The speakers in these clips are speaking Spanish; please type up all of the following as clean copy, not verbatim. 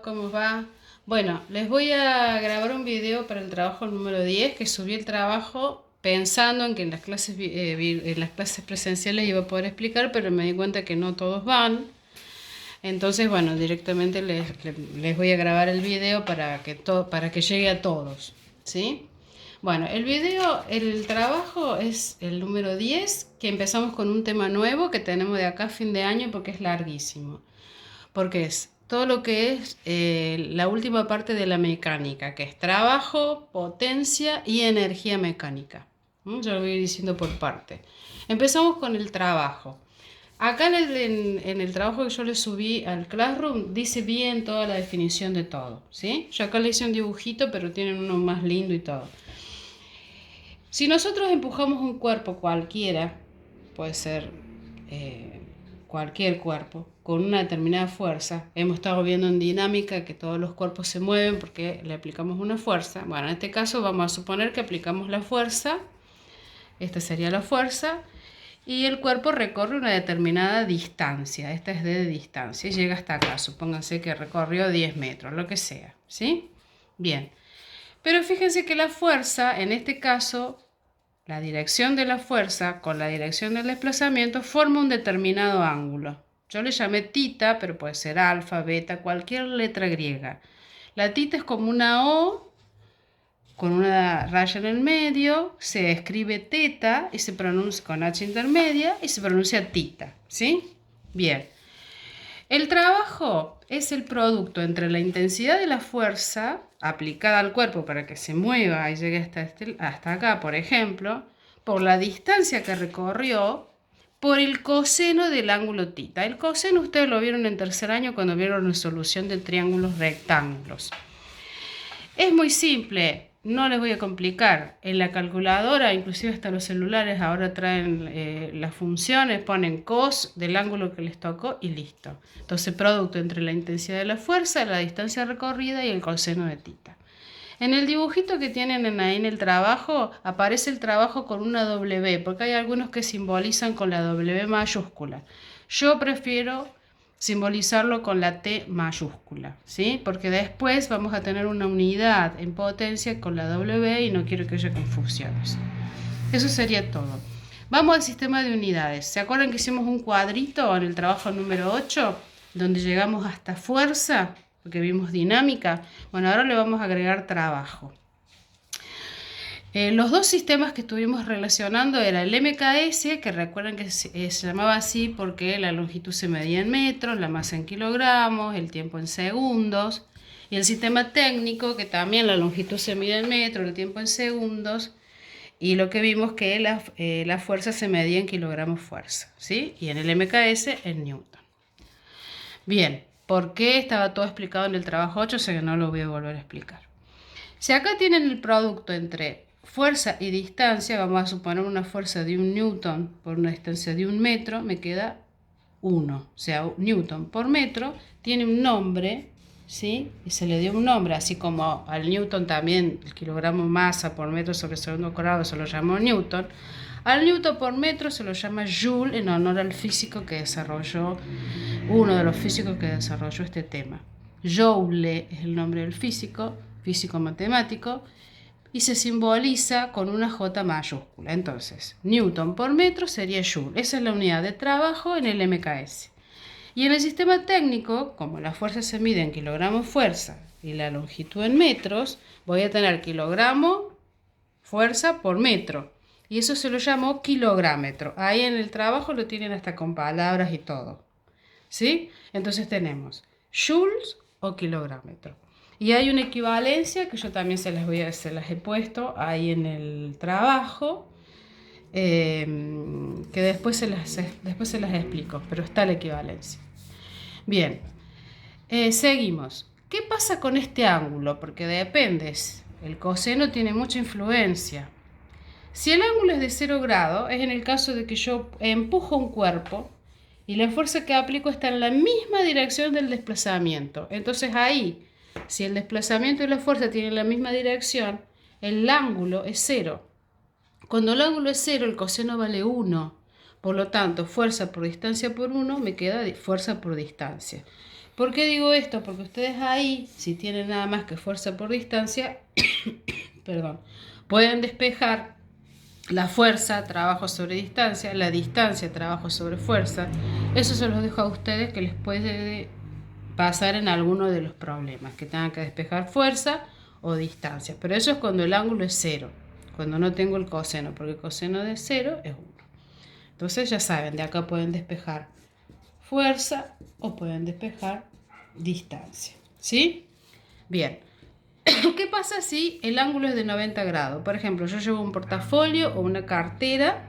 ¿Cómo va? Bueno, les voy a grabar un video para el trabajo número 10 que subí el trabajo pensando en que en las clases, en las clases presenciales iba a poder explicar, pero me di cuenta que no todos van. Entonces, bueno, directamente les voy a grabar el video para que llegue a todos, ¿sí? Bueno, el trabajo es el número 10 que empezamos con un tema nuevo que tenemos de acá a fin de año porque es larguísimo. Porque es todo lo que es la última parte de la mecánica, que es trabajo, potencia y energía mecánica. Yo lo voy a ir diciendo por parte. Empezamos con el trabajo. Acá en el trabajo que yo le subí al Classroom dice bien toda la definición de todo, ¿sí? Yo acá le hice un dibujito, pero tienen uno más lindo y todo. Si nosotros empujamos un cuerpo cualquiera, puede ser cualquier cuerpo, con una determinada fuerza, hemos estado viendo en dinámica que todos los cuerpos se mueven porque le aplicamos una fuerza. Bueno, en este caso vamos a suponer que aplicamos la fuerza, esta sería la fuerza, y el cuerpo recorre una determinada distancia, esta es de distancia, y llega hasta acá, supónganse que recorrió 10 metros, lo que sea, ¿sí? Bien, pero fíjense que la fuerza, en este caso, la dirección de la fuerza con la dirección del desplazamiento forma un determinado ángulo. Yo le llamé tita, pero puede ser alfa, beta, cualquier letra griega. La tita es como una O con una raya en el medio, se escribe teta y se pronuncia con H intermedia y se pronuncia tita, ¿sí? Bien. El trabajo es el producto entre la intensidad de la fuerza aplicada al cuerpo para que se mueva y llegue hasta acá, por ejemplo, por la distancia que recorrió, por el coseno del ángulo tita. El coseno ustedes lo vieron en tercer año cuando vieron la solución de triángulos rectángulos. Es muy simple, no les voy a complicar. En la calculadora, inclusive hasta los celulares ahora traen las funciones, ponen cos del ángulo que les tocó y listo. Entonces, producto entre la intensidad de la fuerza, la distancia recorrida y el coseno de tita. En el dibujito que tienen ahí en el trabajo, aparece el trabajo con una W, porque hay algunos que simbolizan con la W mayúscula. Yo prefiero simbolizarlo con la T mayúscula, ¿sí? Porque después vamos a tener una unidad en potencia con la W y no quiero que haya confusiones. Eso sería todo. Vamos al sistema de unidades. ¿Se acuerdan que hicimos un cuadrito en el trabajo número 8, donde llegamos hasta fuerza, porque vimos dinámica? Bueno, ahora le vamos a agregar trabajo. Los dos sistemas que estuvimos relacionando era el MKS, que recuerden que se llamaba así porque la longitud se medía en metros, la masa en kilogramos, el tiempo en segundos, y el sistema técnico, que también la longitud se mide en metros, el tiempo en segundos, y lo que vimos que la fuerza se medía en kilogramos fuerza, ¿sí? Y en el MKS en newton. Bien, ¿por qué estaba todo explicado en el trabajo 8? Sé que no lo voy a volver a explicar. Si acá tienen el producto entre fuerza y distancia, vamos a suponer una fuerza de 1 newton por una distancia de 1 metro, me queda 1. O sea, newton por metro tiene un nombre, ¿sí? Y se le dio un nombre, así como al newton también, el kilogramo masa por metro sobre segundo cuadrado se lo llamó newton. Al newton por metro se lo llama joule en honor al físico que desarrolló, uno de los físicos que desarrolló este tema. Joule es el nombre del físico matemático, y se simboliza con una J mayúscula. Entonces, newton por metro sería joule. Esa es la unidad de trabajo en el MKS. Y en el sistema técnico, como la fuerza se mide en kilogramos fuerza y la longitud en metros, voy a tener kilogramo fuerza por metro. Y eso se lo llamó kilográmetro. Ahí en el trabajo lo tienen hasta con palabras y todo, ¿sí? Entonces tenemos joules o kilográmetro. Y hay una equivalencia que yo también se las he puesto ahí en el trabajo, que después se las explico, pero está la equivalencia. Bien, seguimos. ¿Qué pasa con este ángulo? Porque depende, el coseno tiene mucha influencia. Si el ángulo es de 0 grados, es en el caso de que yo empujo un cuerpo y la fuerza que aplico está en la misma dirección del desplazamiento. Entonces ahí, si el desplazamiento y la fuerza tienen la misma dirección, el ángulo es 0. Cuando el ángulo es 0, el coseno vale 1. Por lo tanto, fuerza por distancia por 1 me queda fuerza por distancia. ¿Por qué digo esto? Porque ustedes ahí, si tienen nada más que fuerza por distancia, perdón, pueden despejar la fuerza, trabajo sobre distancia, la distancia, trabajo sobre fuerza. Eso se los dejo a ustedes, que les puede pasar en alguno de los problemas, que tengan que despejar fuerza o distancia. Pero eso es cuando el ángulo es 0, cuando no tengo el coseno, porque el coseno de 0 es 1. Entonces ya saben, de acá pueden despejar fuerza o pueden despejar distancia. ¿Sí? Bien. ¿Qué pasa si el ángulo es de 90 grados? Por ejemplo, yo llevo un portafolio o una cartera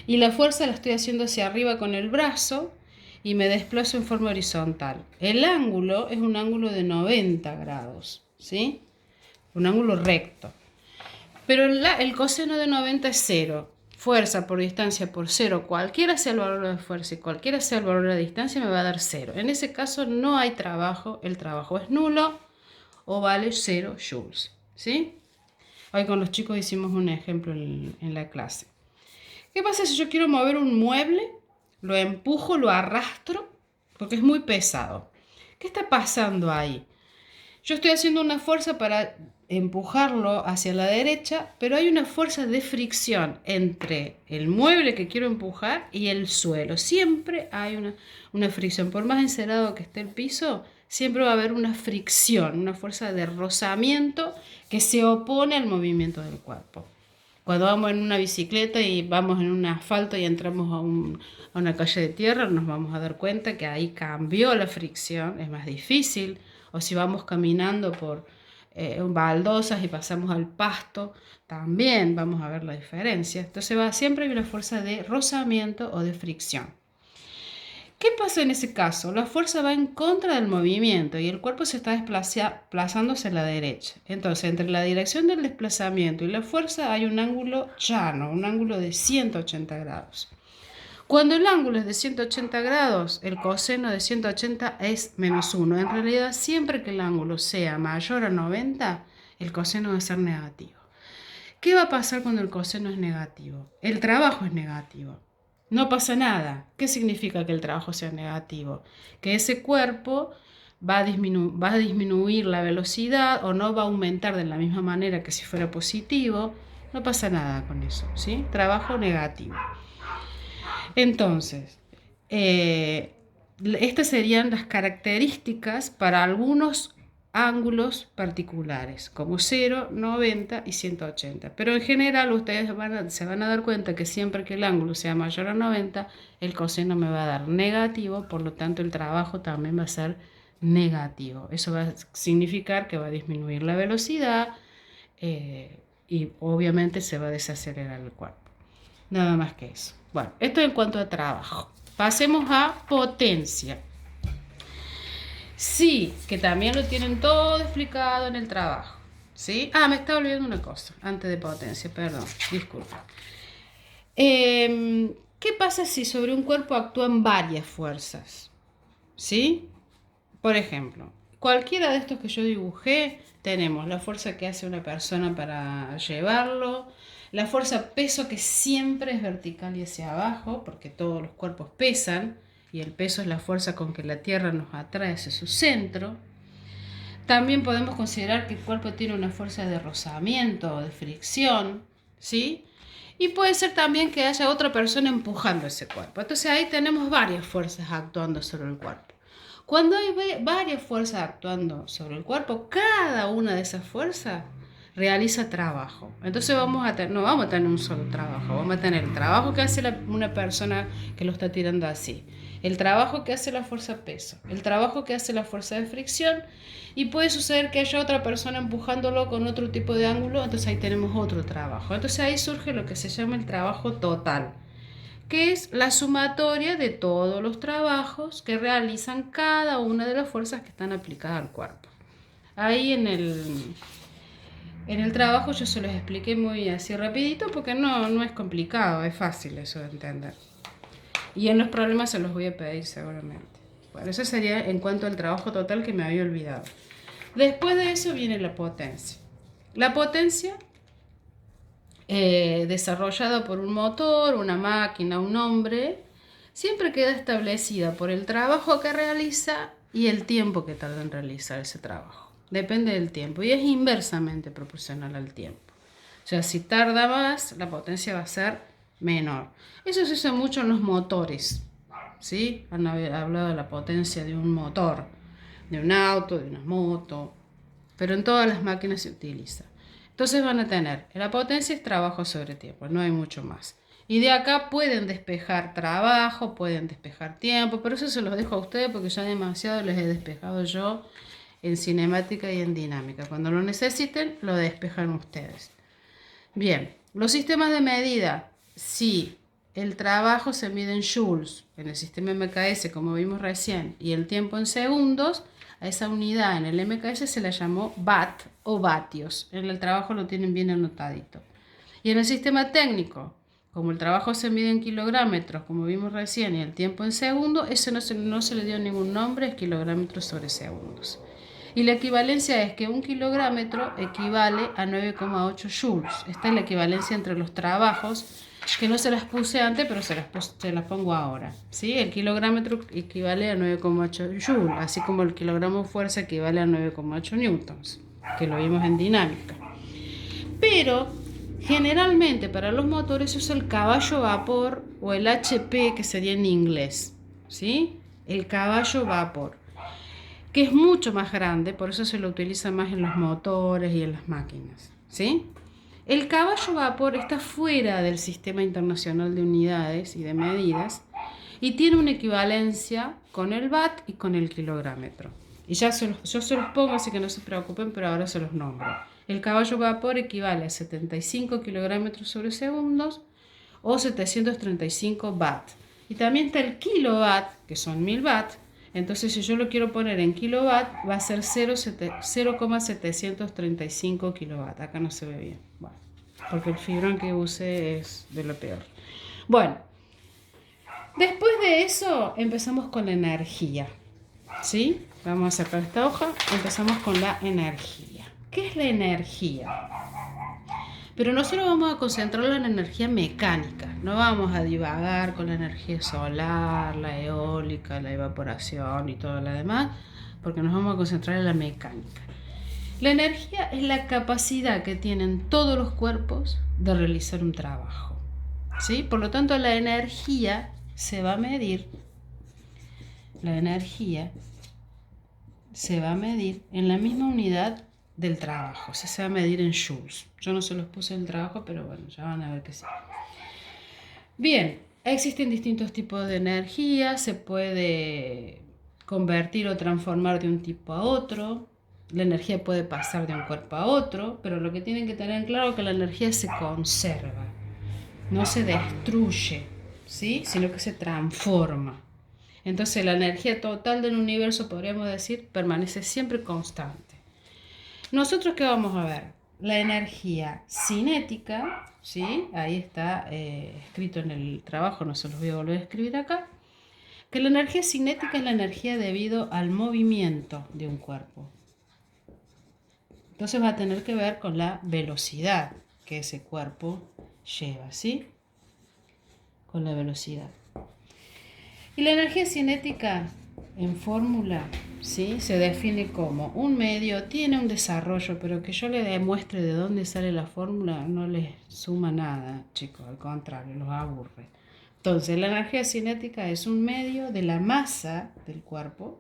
y la fuerza la estoy haciendo hacia arriba con el brazo y me desplazo en forma horizontal. El ángulo es un ángulo de 90 grados, ¿sí? Un ángulo recto. Pero el coseno de 90 es 0. Fuerza por distancia por 0. Cualquiera sea el valor de fuerza y cualquiera sea el valor de distancia me va a dar 0. En ese caso no hay trabajo. El trabajo es nulo o vale 0 joules, ¿sí? Hoy con los chicos hicimos un ejemplo en la clase. ¿Qué pasa si yo quiero mover un mueble? Lo empujo, lo arrastro, porque es muy pesado. ¿Qué está pasando ahí? Yo estoy haciendo una fuerza para empujarlo hacia la derecha, pero hay una fuerza de fricción entre el mueble que quiero empujar y el suelo. Siempre hay una fricción. Por más encerado que esté el piso, siempre va a haber una fricción, una fuerza de rozamiento que se opone al movimiento del cuerpo. Cuando vamos en una bicicleta y vamos en un asfalto y entramos a una calle de tierra, nos vamos a dar cuenta que ahí cambió la fricción, es más difícil. O si vamos caminando por baldosas y pasamos al pasto, también vamos a ver la diferencia. Entonces siempre hay una fuerza de rozamiento o de fricción. ¿Qué pasa en ese caso? La fuerza va en contra del movimiento y el cuerpo se está desplazando hacia la derecha. Entonces, entre la dirección del desplazamiento y la fuerza hay un ángulo llano, un ángulo de 180 grados. Cuando el ángulo es de 180 grados, el coseno de 180 es menos 1. En realidad, siempre que el ángulo sea mayor a 90, el coseno va a ser negativo. ¿Qué va a pasar cuando el coseno es negativo? El trabajo es negativo. No pasa nada. ¿Qué significa que el trabajo sea negativo? Que ese cuerpo va a disminuir la velocidad o no va a aumentar de la misma manera que si fuera positivo. No pasa nada con eso, ¿sí? Trabajo negativo. Entonces, estas serían las características para algunos ángulos particulares, como 0, 90 y 180. Pero en general ustedes se van a dar cuenta que siempre que el ángulo sea mayor a 90, el coseno me va a dar negativo, por lo tanto el trabajo también va a ser negativo. Eso va a significar que va a disminuir la velocidad y obviamente se va a desacelerar el cuerpo. Nada más que eso. Bueno, esto en cuanto a trabajo. Pasemos a potencia. Sí, que también lo tienen todo explicado en el trabajo. ¿Sí? Me estaba olvidando una cosa antes de potencia, perdón, disculpa. ¿Qué pasa si sobre un cuerpo actúan varias fuerzas? ¿Sí? Por ejemplo, cualquiera de estos que yo dibujé, tenemos la fuerza que hace una persona para llevarlo, la fuerza peso que siempre es vertical y hacia abajo, porque todos los cuerpos pesan, y el peso es la fuerza con que la Tierra nos atrae hacia su centro. También podemos considerar que el cuerpo tiene una fuerza de rozamiento o de fricción, ¿sí? Y puede ser también que haya otra persona empujando ese cuerpo. Entonces ahí tenemos varias fuerzas actuando sobre el cuerpo. Cuando hay varias fuerzas actuando sobre el cuerpo, cada una de esas fuerzas realiza trabajo. Entonces no vamos a tener un solo trabajo, vamos a tener el trabajo que hace una persona que lo está tirando así, el trabajo que hace la fuerza peso, el trabajo que hace la fuerza de fricción, y puede suceder que haya otra persona empujándolo con otro tipo de ángulo, entonces ahí tenemos otro trabajo. Entonces ahí surge lo que se llama el trabajo total, que es la sumatoria de todos los trabajos que realizan cada una de las fuerzas que están aplicadas al cuerpo. Ahí en el trabajo yo se los expliqué muy así rapidito porque no es complicado, es fácil eso de entender. Y en los problemas se los voy a pedir seguramente. Bueno, eso sería en cuanto al trabajo total, que me había olvidado. Después de eso viene la potencia. La potencia desarrollada por un motor, una máquina, un hombre, siempre queda establecida por el trabajo que realiza y el tiempo que tarda en realizar ese trabajo. Depende del tiempo y es inversamente proporcional al tiempo. O sea, si tarda más, la potencia va a ser menor. Eso se usa mucho en los motores, ¿sí? Han hablado de la potencia de un motor, de un auto, de una moto, pero en todas las máquinas se utiliza. Entonces van a tener, la potencia es trabajo sobre tiempo, no hay mucho más. Y de acá pueden despejar trabajo, pueden despejar tiempo, pero eso se los dejo a ustedes porque ya demasiado les he despejado yo en cinemática y en dinámica. Cuando lo necesiten, lo despejan ustedes. Bien, los sistemas de medida, si el trabajo se mide en joules, en el sistema MKS como vimos recién, y el tiempo en segundos, a esa unidad en el MKS se la llamó watt o vatios. En el trabajo lo tienen bien anotadito. Y en el sistema técnico, como el trabajo se mide en kilogramos, como vimos recién, y el tiempo en segundos, eso no se le dio ningún nombre, es kilogramos sobre segundos. Y la equivalencia es que un kilogramo equivale a 9,8 joules. Esta es la equivalencia entre los trabajos, que no se las puse antes, pero se las pongo ahora. ¿Sí? El kilogramo equivale a 9,8 joules, así como el kilogramo fuerza equivale a 9,8 newtons, que lo vimos en dinámica. Pero generalmente para los motores se usa el caballo vapor o el HP, que sería en inglés. ¿Sí? El caballo vapor, que es mucho más grande, por eso se lo utiliza más en los motores y en las máquinas, ¿sí? El caballo vapor está fuera del Sistema Internacional de Unidades y de Medidas y tiene una equivalencia con el watt y con el kilográmetro. Y yo se los pongo, así que no se preocupen, pero ahora se los nombro. El caballo vapor equivale a 75 kilogramos sobre segundos o 735 watt. Y también está el kilowatt, que son 1000 watts. Entonces, si yo lo quiero poner en kilowatt, va a ser 0,735 kilowatt. Acá no se ve bien. Bueno, porque el fibrón que use es de lo peor. Bueno, después de eso empezamos con la energía. ¿Sí? Vamos a sacar esta hoja. Empezamos con la energía. ¿Qué es la energía? Pero nosotros vamos a concentrarlo en energía mecánica, no vamos a divagar con la energía solar, la eólica, la evaporación y todo lo demás, porque nos vamos a concentrar en la mecánica. La energía es la capacidad que tienen todos los cuerpos de realizar un trabajo, ¿sí? Por lo tanto, la energía se va a medir en la misma unidad del trabajo, o sea, se va a medir en joules. Yo no se los puse en el trabajo, pero bueno, ya van a ver que sí. Bien, existen distintos tipos de energía, se puede convertir o transformar de un tipo a otro, la energía puede pasar de un cuerpo a otro, pero lo que tienen que tener claro es que la energía se conserva, no se destruye, ¿sí? Sino que se transforma. Entonces la energía total del universo, podríamos decir, permanece siempre constante. ¿Nosotros qué vamos a ver? La energía cinética, ¿sí? Ahí está escrito en el trabajo, no se los voy a volver a escribir acá, que la energía cinética es la energía debido al movimiento de un cuerpo. Entonces va a tener que ver con la velocidad que ese cuerpo lleva, ¿sí? Con la velocidad. Y la energía cinética en fórmula, ¿sí? Se define como un medio, tiene un desarrollo, pero que yo le demuestre de dónde sale la fórmula no les suma nada, chicos, al contrario, los aburre. Entonces, la energía cinética es un medio de la masa del cuerpo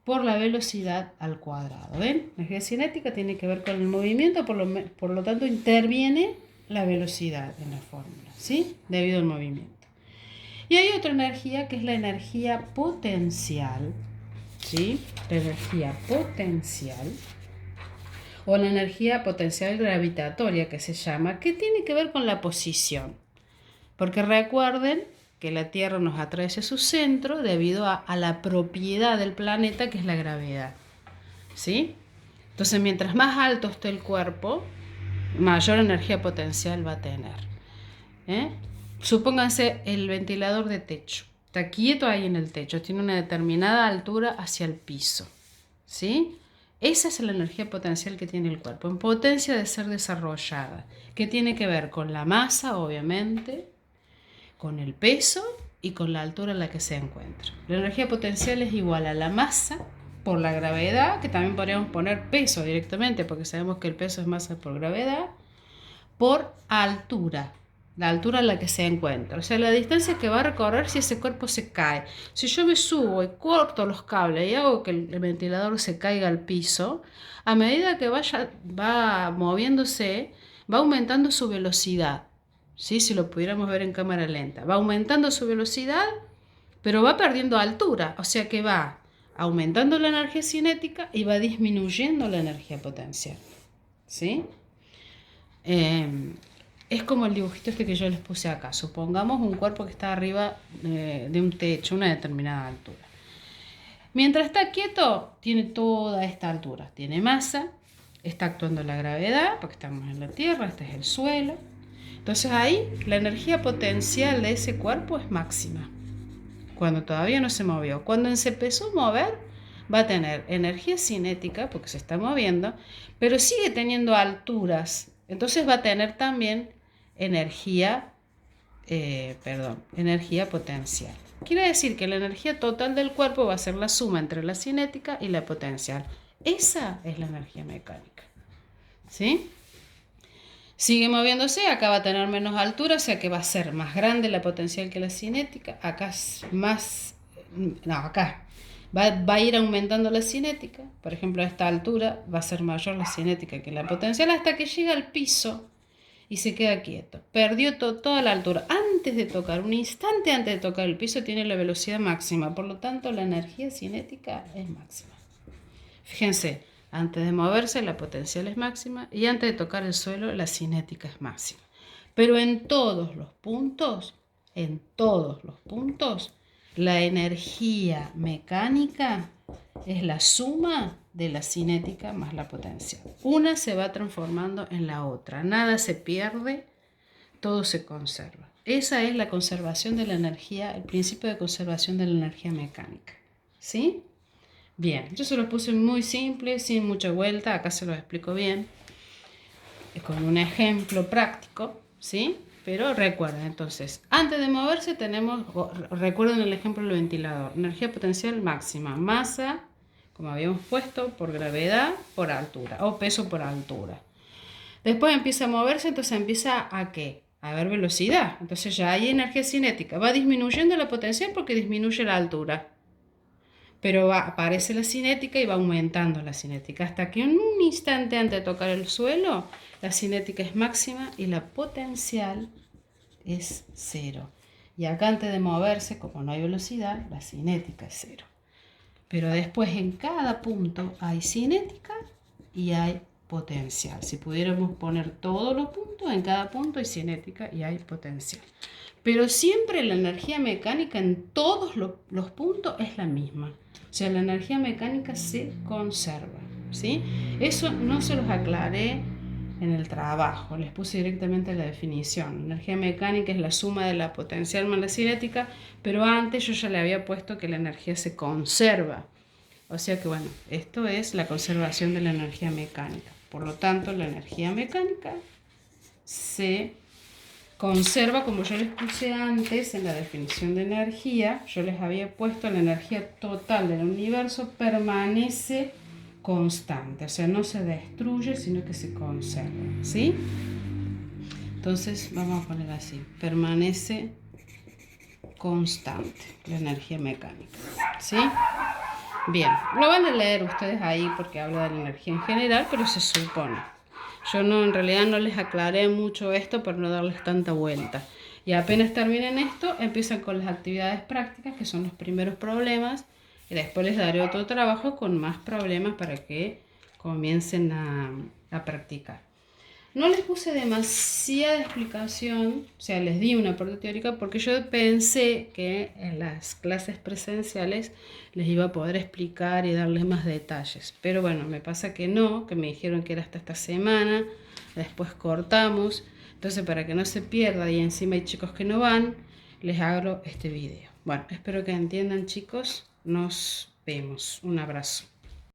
por la velocidad al cuadrado. ¿Ven? La energía cinética tiene que ver con el movimiento, por lo tanto interviene la velocidad en la fórmula, ¿sí? Debido al movimiento. Y hay otra energía que es la energía potencial, ¿sí? La energía potencial o la energía potencial gravitatoria que se llama, que tiene que ver con la posición. Porque recuerden que la Tierra nos atrae hacia su centro debido a la propiedad del planeta que es la gravedad, ¿sí? Entonces, mientras más alto esté el cuerpo, mayor energía potencial va a tener, ¿eh? Supónganse el ventilador de techo. Está quieto ahí en el techo, tiene una determinada altura hacia el piso, ¿sí? Esa es la energía potencial que tiene el cuerpo, en potencia de ser desarrollada, que tiene que ver con la masa, obviamente, con el peso y con la altura en la que se encuentra. La energía potencial es igual a la masa por la gravedad, que también podríamos poner peso directamente, porque sabemos que el peso es masa por gravedad, por altura, la altura en la que se encuentra. O sea, la distancia que va a recorrer si ese cuerpo se cae. Si yo me subo y corto los cables y hago que el ventilador se caiga al piso, a medida que va moviéndose, va aumentando su velocidad. ¿Sí? Si lo pudiéramos ver en cámara lenta. Va aumentando su velocidad, pero va perdiendo altura. O sea que va aumentando la energía cinética y va disminuyendo la energía potencial. ¿Sí? Es como el dibujito este que yo les puse acá. Supongamos un cuerpo que está arriba de un techo, una determinada altura. Mientras está quieto, tiene toda esta altura. Tiene masa, está actuando la gravedad, porque estamos en la Tierra, este es el suelo. Entonces ahí la energía potencial de ese cuerpo es máxima, cuando todavía no se movió. Cuando se empezó a mover, va a tener energía cinética, porque se está moviendo, pero sigue teniendo alturas. Entonces va a tener también energía potencial. Quiere decir que la energía total del cuerpo va a ser la suma entre la cinética y la potencial. Esa es la energía mecánica. ¿Sí? Sigue moviéndose, acá va a tener menos altura, o sea que va a ser más grande la potencial que la cinética. Acá es más... No, acá va a ir aumentando la cinética. Por ejemplo, a esta altura va a ser mayor la cinética que la potencial hasta que llega al piso y se queda quieto. Perdió toda la altura. Antes de tocar, un instante antes de tocar el piso, tiene la velocidad máxima. Por lo tanto, la energía cinética es máxima. Fíjense, antes de moverse la potencial es máxima y antes de tocar el suelo la cinética es máxima. Pero en todos los puntos, la energía mecánica es la suma de la cinética más la potencial. Una se va transformando en la otra. Nada se pierde, todo se conserva. Esa es la conservación de la energía, el principio de conservación de la energía mecánica. ¿Sí? Bien, yo se los puse muy simple, sin mucha vuelta, acá se los explico bien, con un ejemplo práctico, ¿sí? Pero recuerden, entonces, antes de moverse recuerden el ejemplo del ventilador, energía potencial máxima, masa, como habíamos puesto, por gravedad, por altura, o peso por altura. Después empieza a moverse, entonces empieza a ¿qué? A haber velocidad, entonces ya hay energía cinética, va disminuyendo la potencial porque disminuye la altura. Pero aparece la cinética y va aumentando la cinética hasta que en un instante antes de tocar el suelo, la cinética es máxima y la potencial es cero. Y acá antes de moverse, como no hay velocidad, la cinética es cero. Pero después en cada punto hay cinética y hay potencial. Si pudiéramos poner todos los puntos, en cada punto hay cinética y hay potencial. Pero siempre la energía mecánica en todos los puntos es la misma. O sea, la energía mecánica se conserva, ¿sí? Eso no se los aclaré en el trabajo, les puse directamente la definición. La energía mecánica es la suma de la potencial más la cinética, pero antes yo ya le había puesto que la energía se conserva. O sea que bueno, esto es la conservación de la energía mecánica. Por lo tanto, la energía mecánica se conserva, como yo les puse antes en la definición de energía, yo les había puesto la energía total del universo permanece constante, o sea, no se destruye, sino que se conserva, ¿sí? Entonces, vamos a poner así, permanece constante la energía mecánica, ¿sí? Bien, lo van a leer ustedes ahí porque habla de la energía en general, pero se supone. Yo en realidad no les aclaré mucho esto para no darles tanta vuelta. Y apenas terminen esto, empiezan con las actividades prácticas, que son los primeros problemas, y después les daré otro trabajo con más problemas para que comiencen a practicar. No les puse demasiada explicación, o sea, les di una parte teórica porque yo pensé que en las clases presenciales les iba a poder explicar y darles más detalles. Pero bueno, me pasa que no, que me dijeron que era hasta esta semana, después cortamos. Entonces, para que no se pierda y encima hay chicos que no van, les hago este video. Bueno, espero que entiendan, chicos. Nos vemos. Un abrazo.